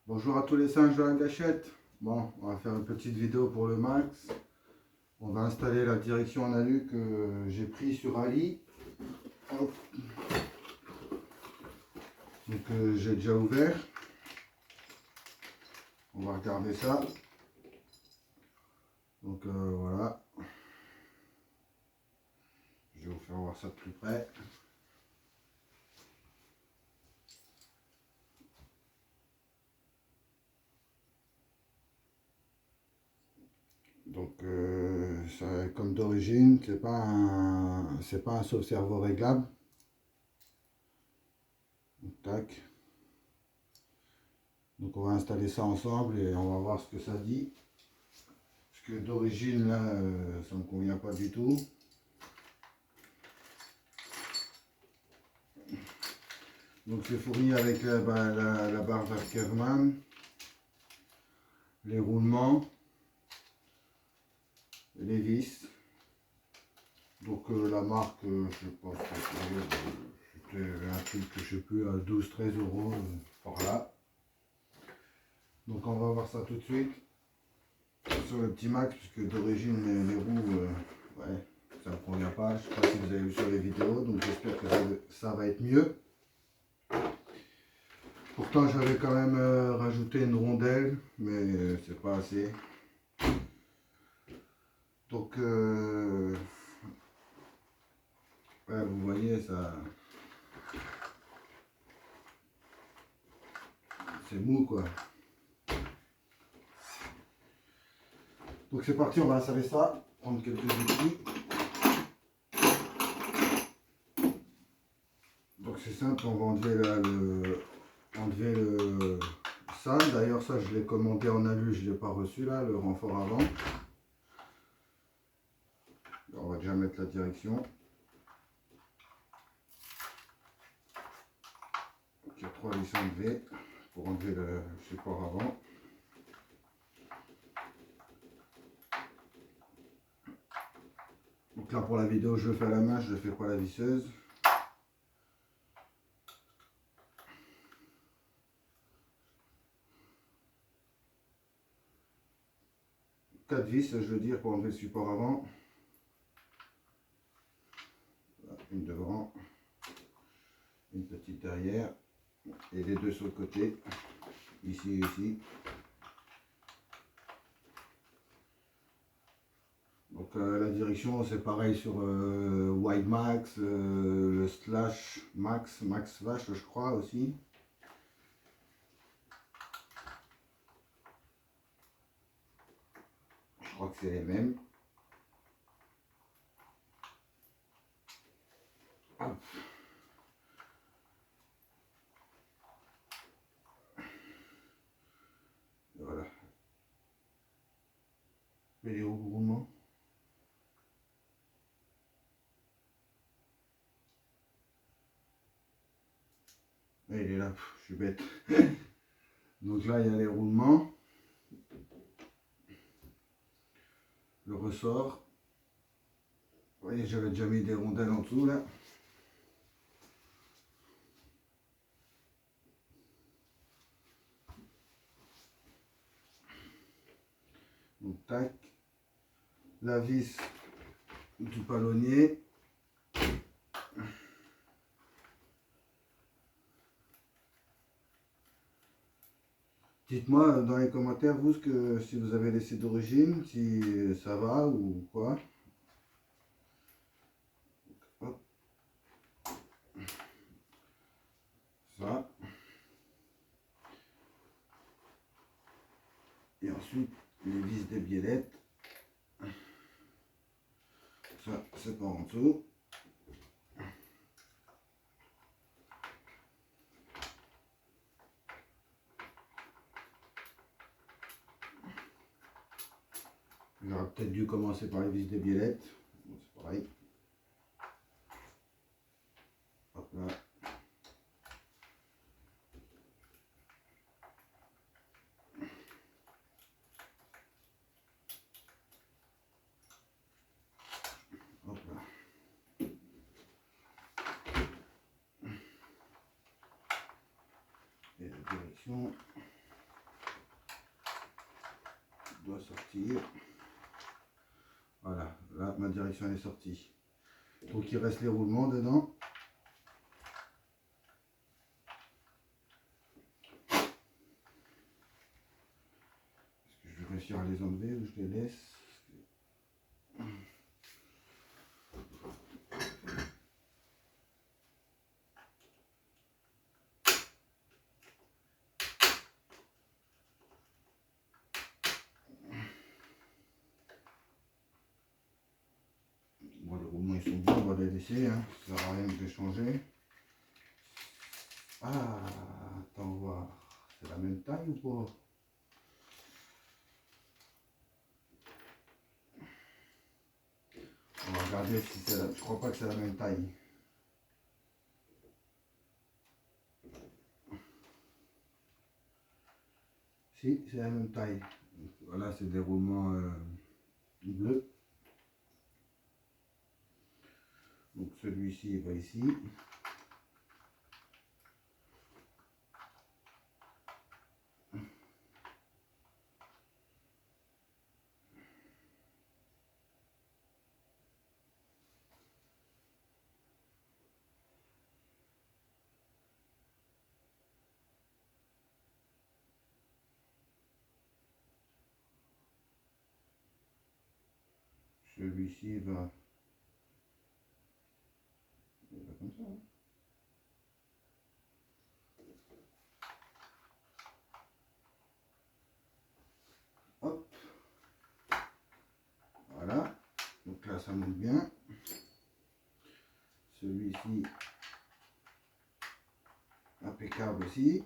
Bonjour à tous les singes de la gâchette. Bon, on va faire une petite vidéo pour le max. On va installer la direction en alu que j'ai pris sur Ali. Hop. Donc j'ai déjà ouvert. On va regarder ça. Donc voilà. Je vais vous faire voir ça de plus près. Donc ça, comme d'origine, c'est pas un sauve-cerveau réglable. Donc, tac. Donc on va installer ça ensemble et on va voir ce que ça dit. Parce que d'origine là, ça ne me convient pas du tout. Donc c'est fourni avec la barre d'Ackerman, les roulements, les vis. Donc la marque, je sais pas, c'était un truc que je sais plus à 12-13 euros par là. Donc on va voir ça tout de suite sur le petit Max, puisque d'origine les roues, ouais, ça ne me convient pas. Je sais pas si vous avez vu sur les vidéos, donc j'espère que ça va être mieux. Pourtant j'avais quand même rajouté une rondelle, mais c'est pas assez. Donc ouais, vous voyez ça, c'est mou quoi. Donc c'est parti, on va installer ça, prendre quelques outils. Donc c'est simple, on va enlever là, enlever ça. D'ailleurs ça je l'ai commandé en alu, je ne l'ai pas reçu là, le renfort avant. On va déjà mettre la direction. Donc il y a 3 vis enlevées pour enlever le support avant. Donc là pour la vidéo je le fais à la main, je ne le fais pas à la visseuse. Quatre vis, je veux dire, pour enlever le support avant. Une devant, une petite derrière, et les deux sur le côté, ici et ici. Donc la direction c'est pareil sur Wide Max, le Slash Max, Max Slash je crois aussi. Je crois que c'est les mêmes. Hop. Voilà. Et les roulements. Et il est là, je suis bête. Donc là il y a les roulements. Le ressort. Vous voyez, j'avais déjà mis des rondelles en dessous là. Donc tac. La vis du palonnier. Dites-moi dans les commentaires vous si vous avez laissé d'origine, si ça va ou quoi. Hop. Ça. Et ensuite les vis des biellettes. Ça c'est par en dessous. J'aurais peut-être dû commencer par les vis des biellettes. Bon, c'est pareil. Hop là. Hop là. Et la direction. doit sortir. Voilà, là ma direction est sortie. Donc il reste les roulements dedans. Est-ce que je vais réussir à les enlever ou je les laisse? Bon, les roulements ils sont bons, on va les laisser, hein. Ça sert à rien de les changer. Ah, attends voir. C'est la même taille ou pas? On va regarder si c'est la... Je crois pas que c'est la même taille. Si, c'est la même taille. Donc, voilà, c'est des roulements bleus. Donc celui-ci va ici. Celui-ci va comme ça. Hein. Hop. Voilà. Donc là, ça monte bien. Celui-ci, impeccable aussi.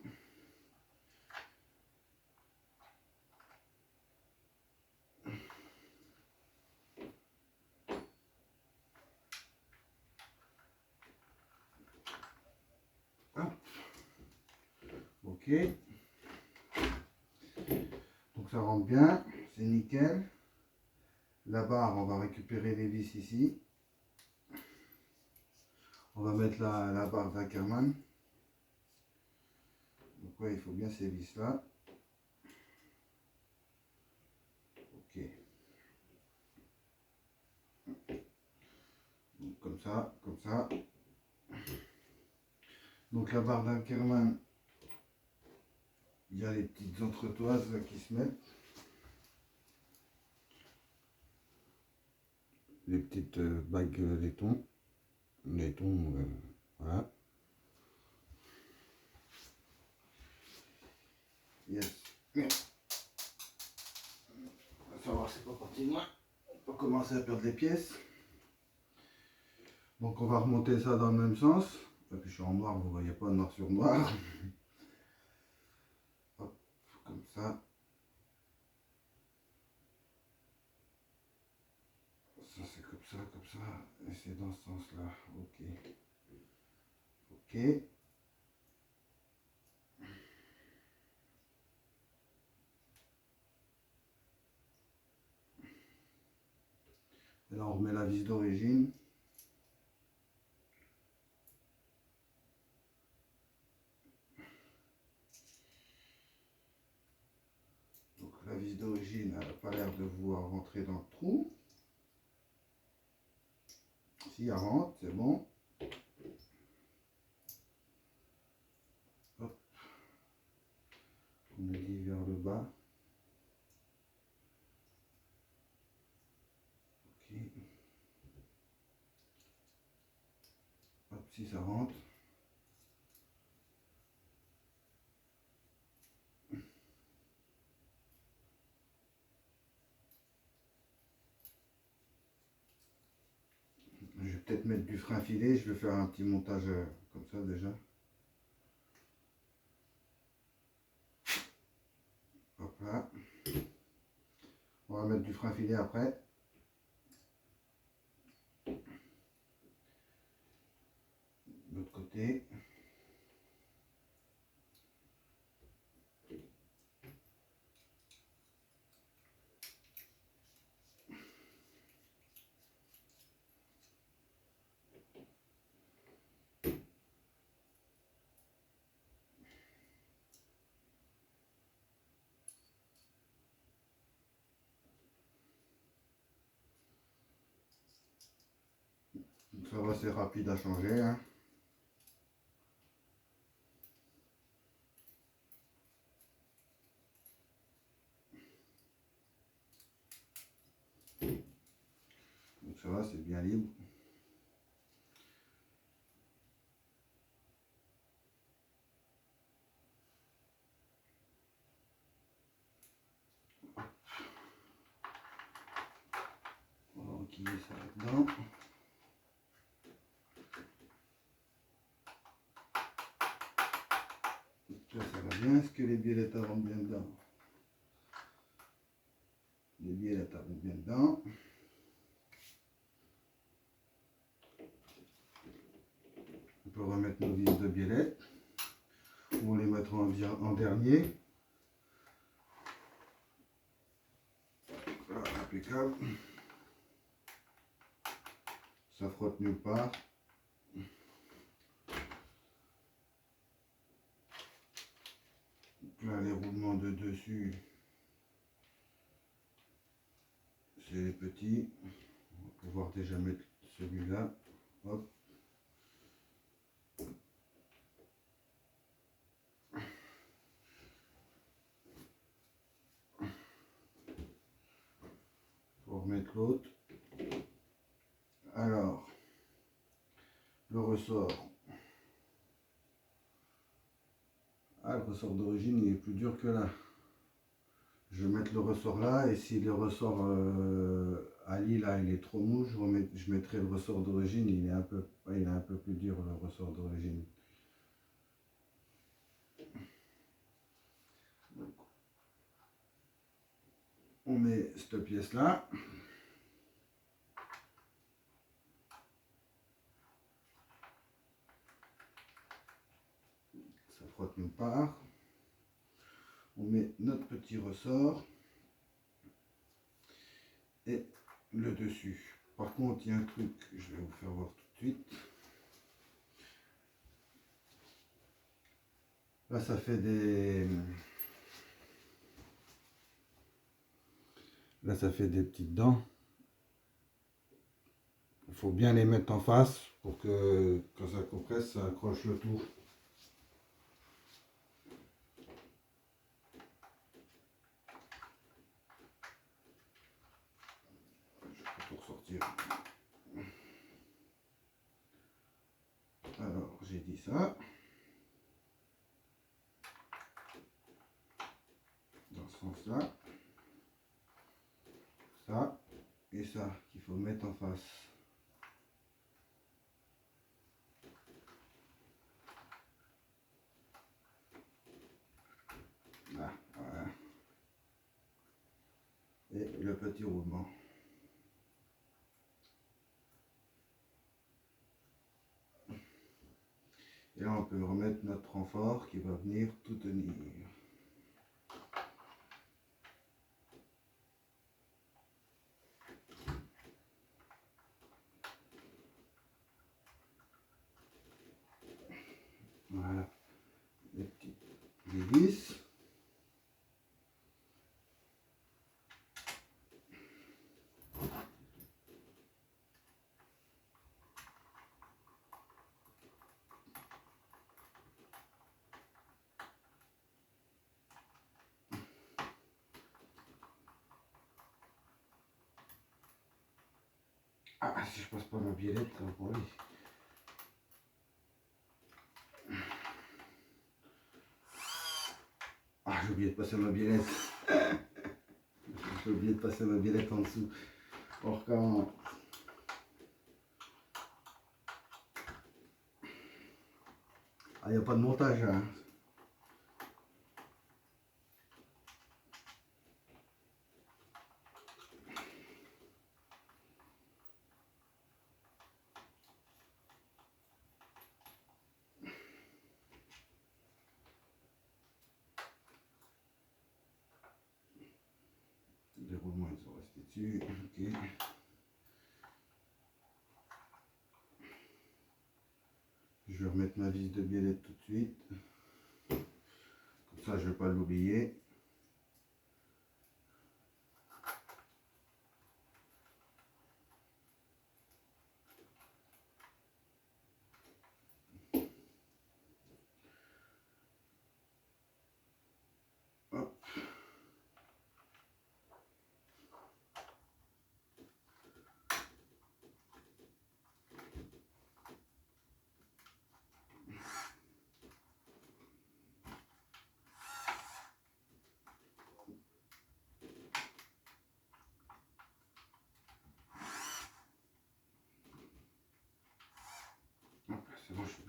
Hop. Ok. Donc ça rentre bien, c'est nickel. La barre, on va récupérer les vis ici. On va mettre la barre d'Ackerman. Donc ouais, il faut bien ces vis là. Ok. Donc comme ça, comme ça. Donc la barre d'Ackerman, il y a les petites entretoises qui se mettent. Les petites bagues laiton. Laiton, voilà. Yes. On va savoir c'est pas parti de moi. On va commencer à perdre les pièces. Donc on va remonter ça dans le même sens. Et puis je suis en noir, vous voyez pas noir sur noir. Hop, comme ça. Ça c'est comme ça, comme ça. Et c'est dans ce sens-là. Ok. Ok. Et là on remet la vis d'origine. Donc la vis d'origine, elle n'a pas l'air de vouloir rentrer dans le trou. Si elle rentre, c'est bon. Hop. On aiguille vers le bas. Ok. Hop, si ça rentre. Je vais peut-être mettre du frein filé, je vais faire un petit montage comme ça déjà. Hop là. On va mettre du frein filé après. De l'autre côté. Ça va, c'est rapide à changer, hein. Donc ça va, c'est bien libre. On va enquiller ça là-dedans. Là, ça va bien. Est-ce que les biellettes rentrent bien dedans? Les biellettes rentrent bien dedans. On peut remettre nos vis de biellettes. On les mettra en dernier. Voilà, impeccable. Ça frotte nulle part. Là, les roulements de dessus, c'est les petits. On va pouvoir déjà mettre celui-là. Hop. Pour remettre l'autre. Alors, le ressort. Ah, le ressort d'origine, il est plus dur que là. Je vais mettre le ressort là, et si le ressort Ali là, il est trop mou, je mettrai le ressort d'origine. Il est un peu plus dur, le ressort d'origine. On met cette pièce là. Ça frotte nulle part. On met notre petit ressort et le dessus. Par contre, il y a un truc que je vais vous faire voir tout de suite. Là, ça fait des... Là, ça fait des petites dents. Il faut bien les mettre en face pour que quand ça compresse, ça accroche le tout. Je vais tout ressortir. Alors, j'ai dit ça. Dans ce sens-là. Ça et ça qu'il faut mettre en face. Là, voilà. Et le petit roulement. Et là, on peut remettre notre renfort qui va venir tout tenir. Voilà, les petites vis. Ah, si je passe pas ma biellette, ça va pas aller. Ah, j'ai oublié de passer ma biellette. J'ai oublié de passer ma biellette en dessous. On recommence. Ah, il n'y a pas de montage là. Les roulements ils sont restés dessus. Ok. Je vais remettre ma vis de biellette tout de suite. Comme ça je ne vais pas l'oublier.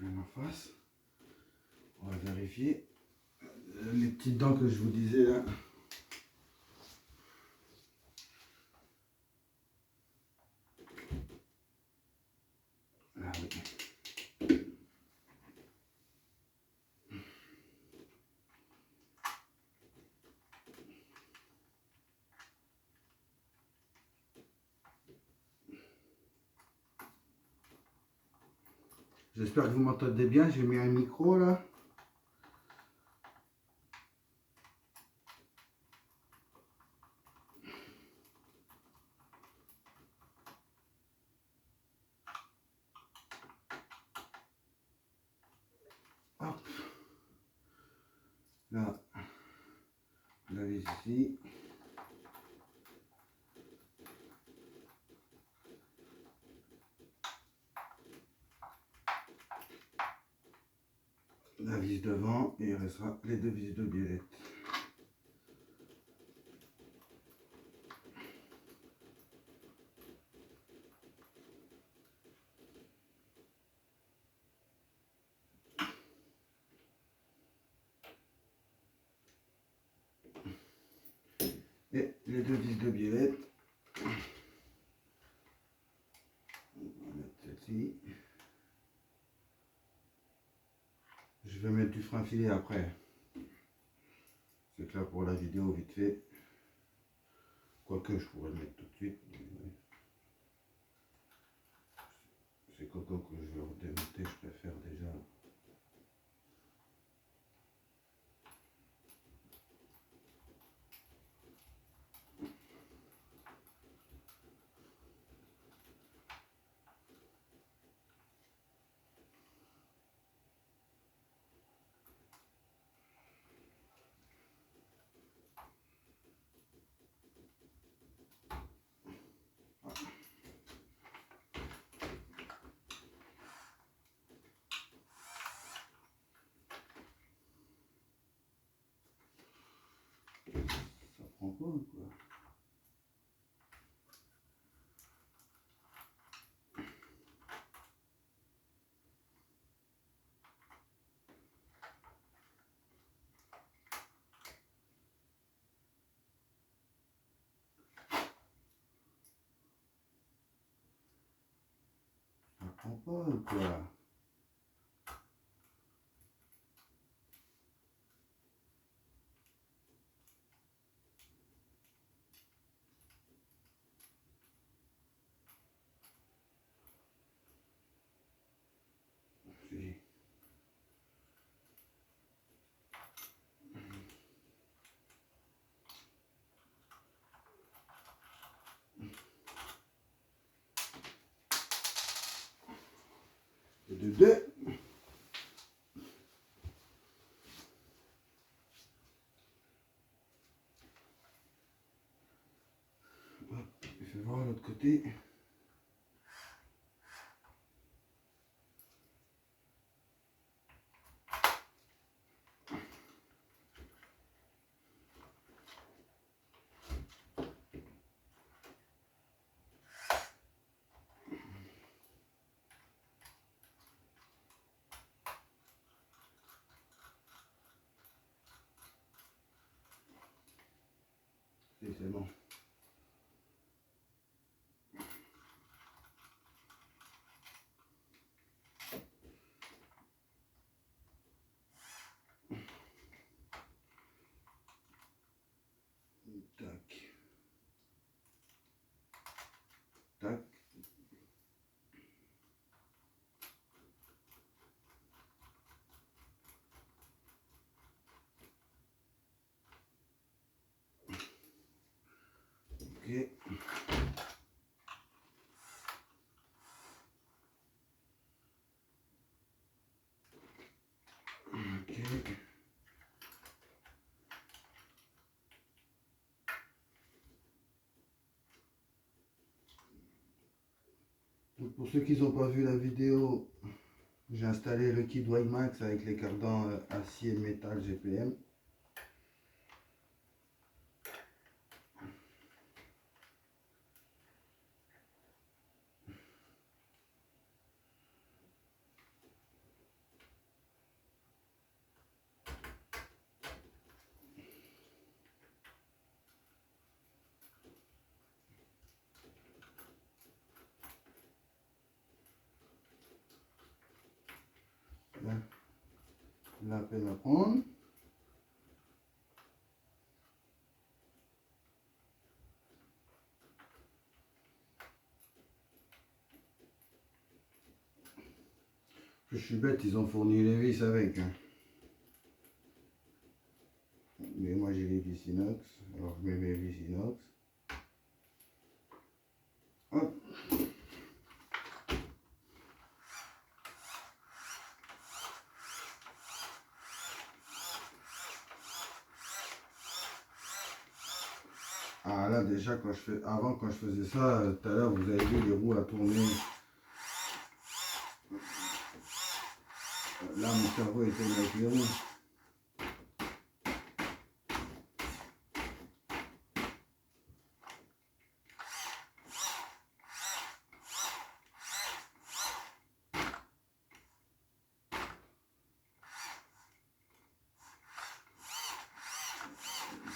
bien en face. On va vérifier. Les petites dents que je vous disais là. Ah oui. J'espère que vous m'entendez bien. J'ai mis un micro là. Hop. Là, la vis ici. La vis devant et il restera les deux vis de biellette. Et les deux vis de biellette. On va mettre celle-ci. Je vais mettre du frein filé après. C'est clair pour la vidéo vite fait. Quoique je pourrais le mettre tout de suite. C'est Coco que je vais redémonter, je préfère déjà. Ça prend pas quoi. Ça prend pas quoi. Si. Et de deux. Hop, je vais voir l'autre côté. Si, c'est bon. Tac. Tac. Ok. Ok. Donc pour ceux qui n'ont pas vu la vidéo, j'ai installé le kit WiMAX avec les cardans acier métal GPM. la peine à prendre. Je suis bête, ils ont fourni les vis avec. Hein. Mais moi j'ai les vis inox, alors je mets mes vis inox. Hop. Ah là déjà quand je faisais ça, tout à l'heure vous avez vu les roues à tourner. Là mon cerveau est tourné avec les roues.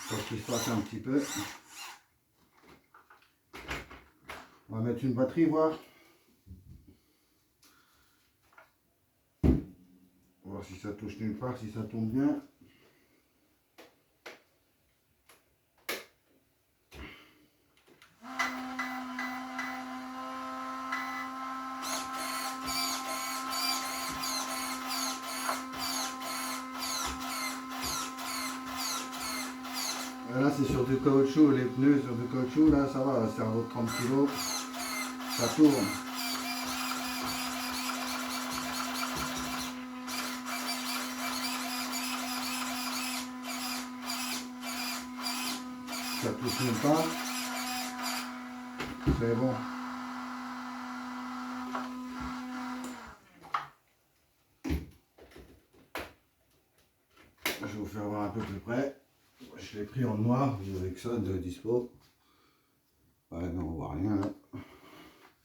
Faut qu'il se passe un petit peu. On va mettre une batterie voir. Voir si ça touche nulle part, si ça tourne bien. Là c'est sur du caoutchouc, les pneus sur du caoutchouc, là ça va, c'est un 30 kg, ça tourne. Ça touche même pas, c'est bon. Je vais vous faire voir un peu plus près. Je l'ai pris en noir, vous avez que ça de dispo. Ouais, non, on voit rien là.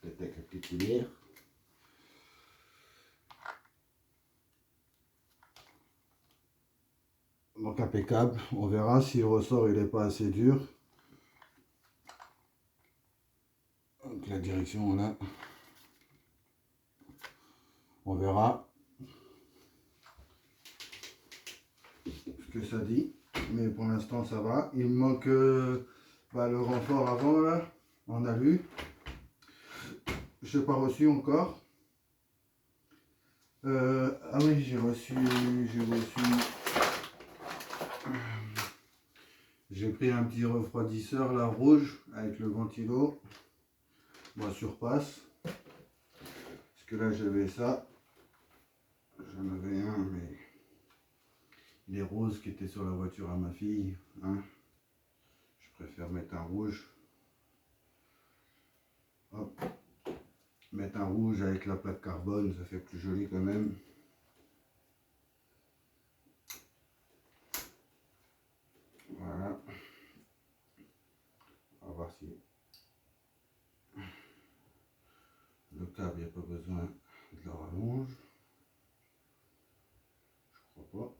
Peut-être avec la petite lumière. Donc impeccable. On verra si le ressort il n'est pas assez dur. Donc la direction là. On verra ce que ça dit. Mais pour l'instant ça va. Il me manque le renfort avant là, en alu. Je n'ai pas reçu encore. Ah oui, j'ai reçu. J'ai pris un petit refroidisseur là rouge avec le ventilo. Bon, surpasse. Parce que là j'avais ça. J'en avais un, mais il est rose qui était sur la voiture à ma fille. Hein. Je préfère mettre un rouge. Hop. Mettre un rouge avec la plaque carbone, ça fait plus joli quand même. Voilà. On va voir si le câble, il n'y a pas besoin de la rallonge. Je crois pas.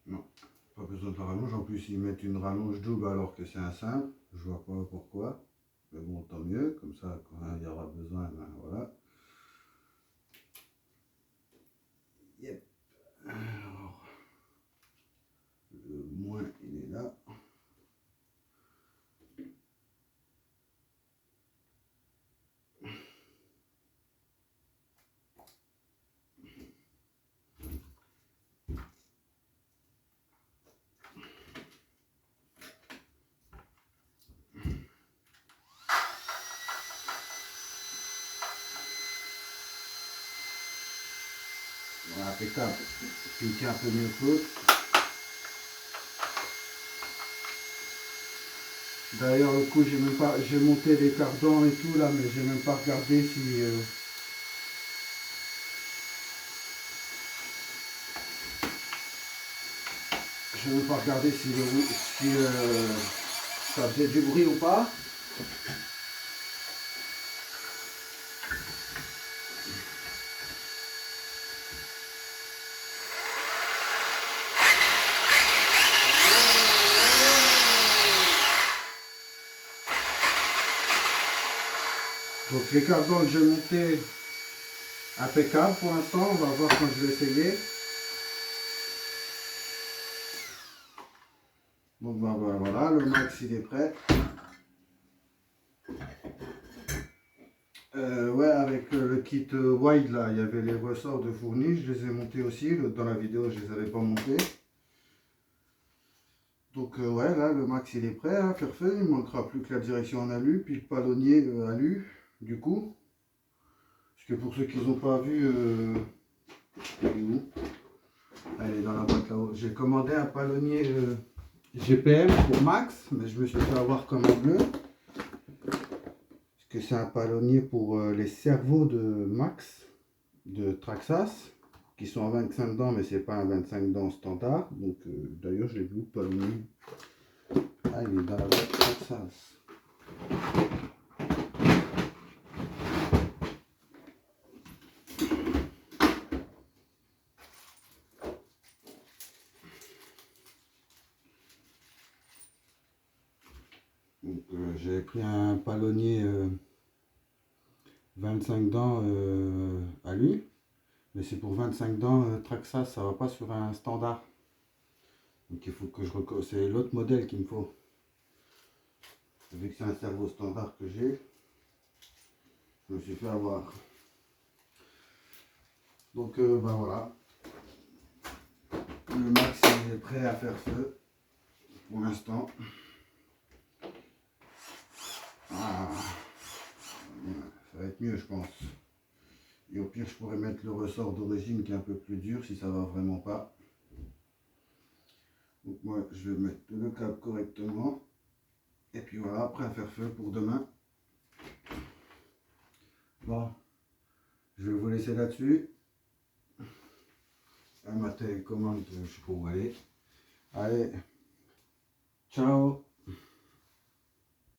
Non, pas besoin de la rallonge. En plus, ils mettent une rallonge double alors que c'est un simple. Je vois pas pourquoi. Mais bon, tant mieux. Comme ça, quand il y aura besoin, ben voilà. Yep. Alors, le moins, il est là. Voilà, impeccable. Il tient un peu mieux que l'autre. D'ailleurs, le coup, j'ai monté les cardans et tout là, mais j'ai même pas regardé si. Je n'ai même pas regardé si ça faisait du bruit ou pas. Donc Donc les cardans que j'ai montés, impeccable pour l'instant, on va voir quand je vais essayer. Donc ben, voilà, le max il est prêt. Ouais, avec le kit wide là, il y avait les ressorts de fournis, je les ai montés aussi. Dans la vidéo, je les avais pas montés. Donc ouais, là le max il est prêt à faire feu. Il ne manquera plus que la direction en alu, puis le palonnier alu du coup. Parce que pour ceux qui n'ont pas vu, elle est où? Elle est dans la boîte là-haut. J'ai commandé un palonnier GPM pour Max, mais je me suis fait avoir comme un bleu. Parce que c'est un palonnier pour les cerveaux de Max, de Traxxas, qui sont à 25 dents, mais c'est pas un 25 dents standard. Donc d'ailleurs, je l'ai vu, le palonnier. Ah, il est dans la boîte Traxxas. Donc j'ai pris un palonnier 25 dents à lui, mais c'est pour 25 dents Traxxas, ça va pas sur un standard. Donc il faut que c'est l'autre modèle qu'il me faut. Vu que c'est un cerveau standard que j'ai, je me suis fait avoir. Donc ben voilà, le max il est prêt à faire feu pour l'instant. Ah, ça va être mieux je pense. Et au pire je pourrais mettre le ressort d'origine qui est un peu plus dur si ça va vraiment pas. Donc moi je vais mettre le câble correctement. Et puis voilà, prêt à faire feu pour demain. Bon, je vais vous laisser là-dessus. Ma télécommande, je sais pas où aller. Allez, ciao.